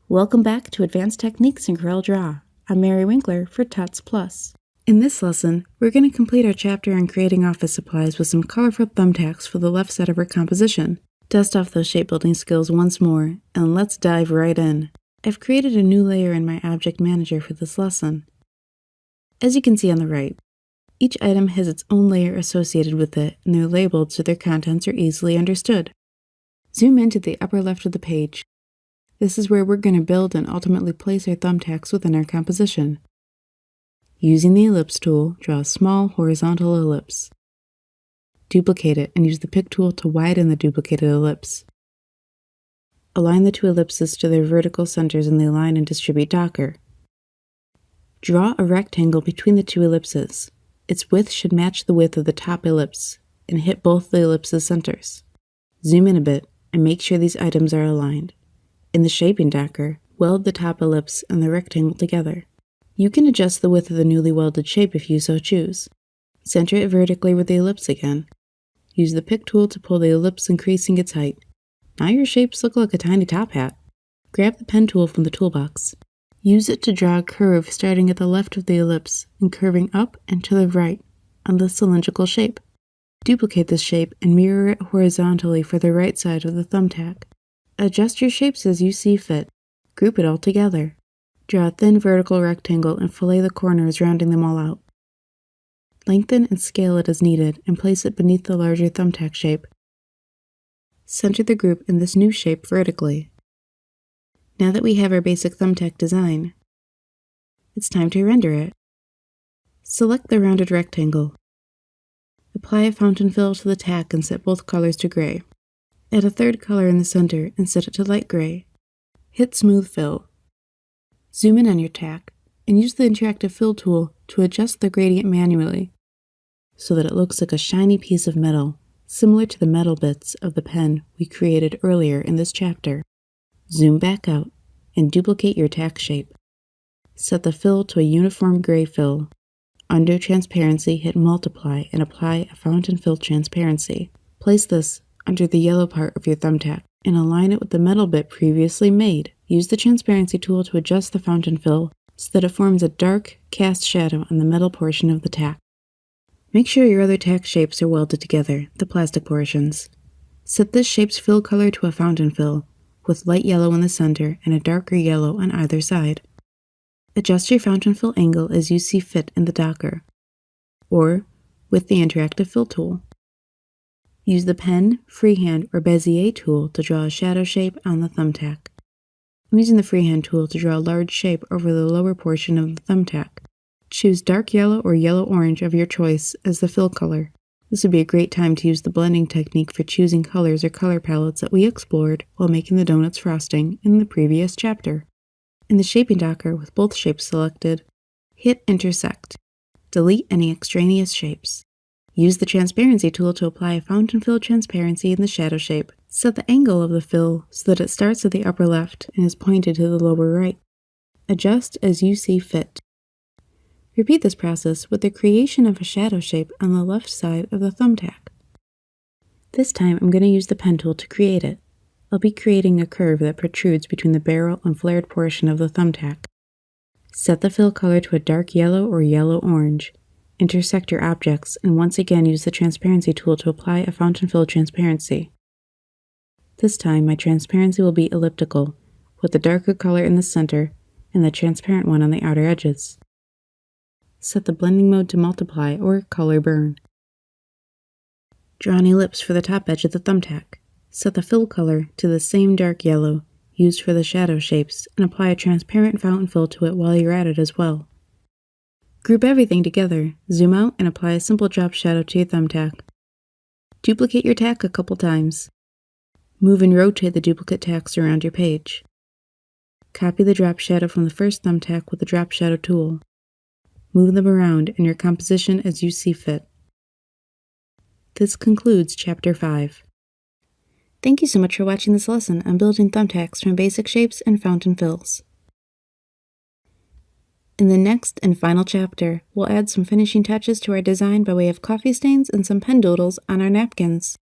Welcome back to Advanced Techniques in Corel Draw. I'm Mary Winkler for Tots Plus. In this lesson, we're going to complete our chapter on creating office supplies with some colorful thumbtacks for the left side of our composition. Dust off those shape building skills once more, and let's dive right in. I've created a new layer in my Object Manager for this lesson. As you can see on the right, each item has its own layer associated with it, and they're labeled so their contents are easily understood. Zoom into the upper left of the page. This is where we're going to build and ultimately place our thumbtacks within our composition. Using the ellipse tool, draw a small horizontal ellipse. Duplicate it and use the pick tool to widen the duplicated ellipse. Align the two ellipses to their vertical centers in the Align and Distribute docker. Draw a rectangle between the two ellipses. Its width should match the width of the top ellipse, and hit both the ellipses' centers. Zoom in a bit and make sure these items are aligned. In the Shaping docker, weld the top ellipse and the rectangle together. You can adjust the width of the newly welded shape if you so choose. Center it vertically with the ellipse again. Use the pick tool to pull the ellipse, increasing its height. Now your shapes look like a tiny top hat. Grab the pen tool from the toolbox. Use it to draw a curve starting at the left of the ellipse and curving up and to the right on the cylindrical shape. Duplicate this shape and mirror it horizontally for the right side of the thumbtack. Adjust your shapes as you see fit. Group it all together. Draw a thin vertical rectangle and fillet the corners, rounding them all out. Lengthen and scale it as needed and place it beneath the larger thumbtack shape. Center the group in this new shape vertically. Now that we have our basic thumbtack design, it's time to render it. Select the rounded rectangle. Apply a fountain fill to the tack and set both colors to gray. Add a third color in the center and set it to light gray. Hit Smooth Fill. Zoom in on your tack and use the interactive fill tool to adjust the gradient manually so that it looks like a shiny piece of metal, similar to the metal bits of the pen we created earlier in this chapter. Zoom back out and duplicate your tack shape. Set the fill to a uniform gray fill. Under Transparency, hit Multiply and apply a fountain fill transparency. Place this under the yellow part of your thumbtack and align it with the metal bit previously made. Use the Transparency tool to adjust the fountain fill so that it forms a dark cast shadow on the metal portion of the tack. Make sure your other tack shapes are welded together, the plastic portions. Set this shape's fill color to a fountain fill, with light yellow in the center and a darker yellow on either side. Adjust your fountain fill angle as you see fit in the docker, or with the interactive fill tool. Use the pen, freehand, or Bezier tool to draw a shadow shape on the thumbtack. I'm using the freehand tool to draw a large shape over the lower portion of the thumbtack. Choose dark yellow or yellow-orange of your choice as the fill color. This would be a great time to use the blending technique for choosing colors or color palettes that we explored while making the donuts frosting in the previous chapter. In the Shaping docker, with both shapes selected, hit Intersect. Delete any extraneous shapes. Use the Transparency tool to apply a fountain fill transparency in the shadow shape. Set the angle of the fill so that it starts at the upper left and is pointed to the lower right. Adjust as you see fit. Repeat this process with the creation of a shadow shape on the left side of the thumbtack. This time I'm going to use the pen tool to create it. I'll be creating a curve that protrudes between the barrel and flared portion of the thumbtack. Set the fill color to a dark yellow or yellow-orange. Intersect your objects and once again use the Transparency tool to apply a fountain fill transparency. This time my transparency will be elliptical, with the darker color in the center and the transparent one on the outer edges. Set the blending mode to multiply or color burn. Draw an ellipse for the top edge of the thumbtack. Set the fill color to the same dark yellow used for the shadow shapes and apply a transparent fountain fill to it while you're at it as well. Group everything together, zoom out and apply a simple drop shadow to your thumbtack. Duplicate your tack a couple times. Move and rotate the duplicate tacks around your page. Copy the drop shadow from the first thumbtack with the drop shadow tool. Move them around in your composition as you see fit. This concludes Chapter 5. Thank you so much for watching this lesson on building thumbtacks from basic shapes and fountain fills. In the next and final chapter, we'll add some finishing touches to our design by way of coffee stains and some pen doodles on our napkins.